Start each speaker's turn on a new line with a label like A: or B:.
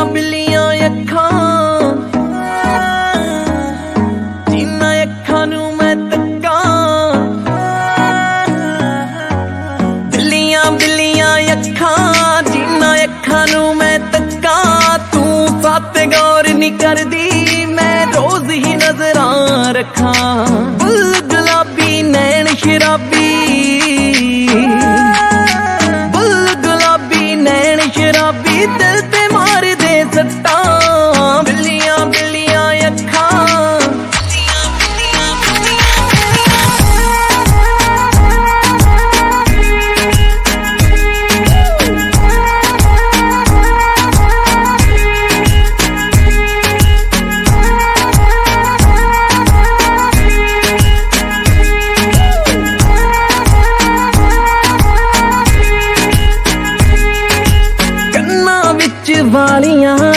A: ਬਿੱਲੀਆਂ ਅੱਖਾਂ ਜਿਨ੍ਹਾਂ ਅੱਖਾਂ ਨੂੰ ਮੈਂ ਤੱਕਾਂ, ਬਿੱਲੀਆਂ ਅੱਖਾਂ ਜਿਨ੍ਹਾਂ ਅੱਖਾਂ ਨੂੰ ਮੈਂ ਤੱਕਾਂ। ਤੂੰ ਸੱਤ ਗੌਰ ਨੀ ਕਰਦੀ, ਮੈਂ ਰੋਜ਼ ਹੀ ਨਜ਼ਰਾਂ ਰੱਖਾਂ। ਬੁੱਲ ਗੁਲਾਬੀ ਨੈਣ ਸ਼ਰਾਬੀ, ਬੁੱਲ ਗੁਲਾਬੀ ਨੈਣ ਸ਼ਰਾਬੀ, ਦਿਲ ਤੇ ਮਾਰਦੇ ਸੱਟਾਂ। ਬਿੱਲੀਆਂ ਅੱਖਾਂ ਵਾਲੀਆਂ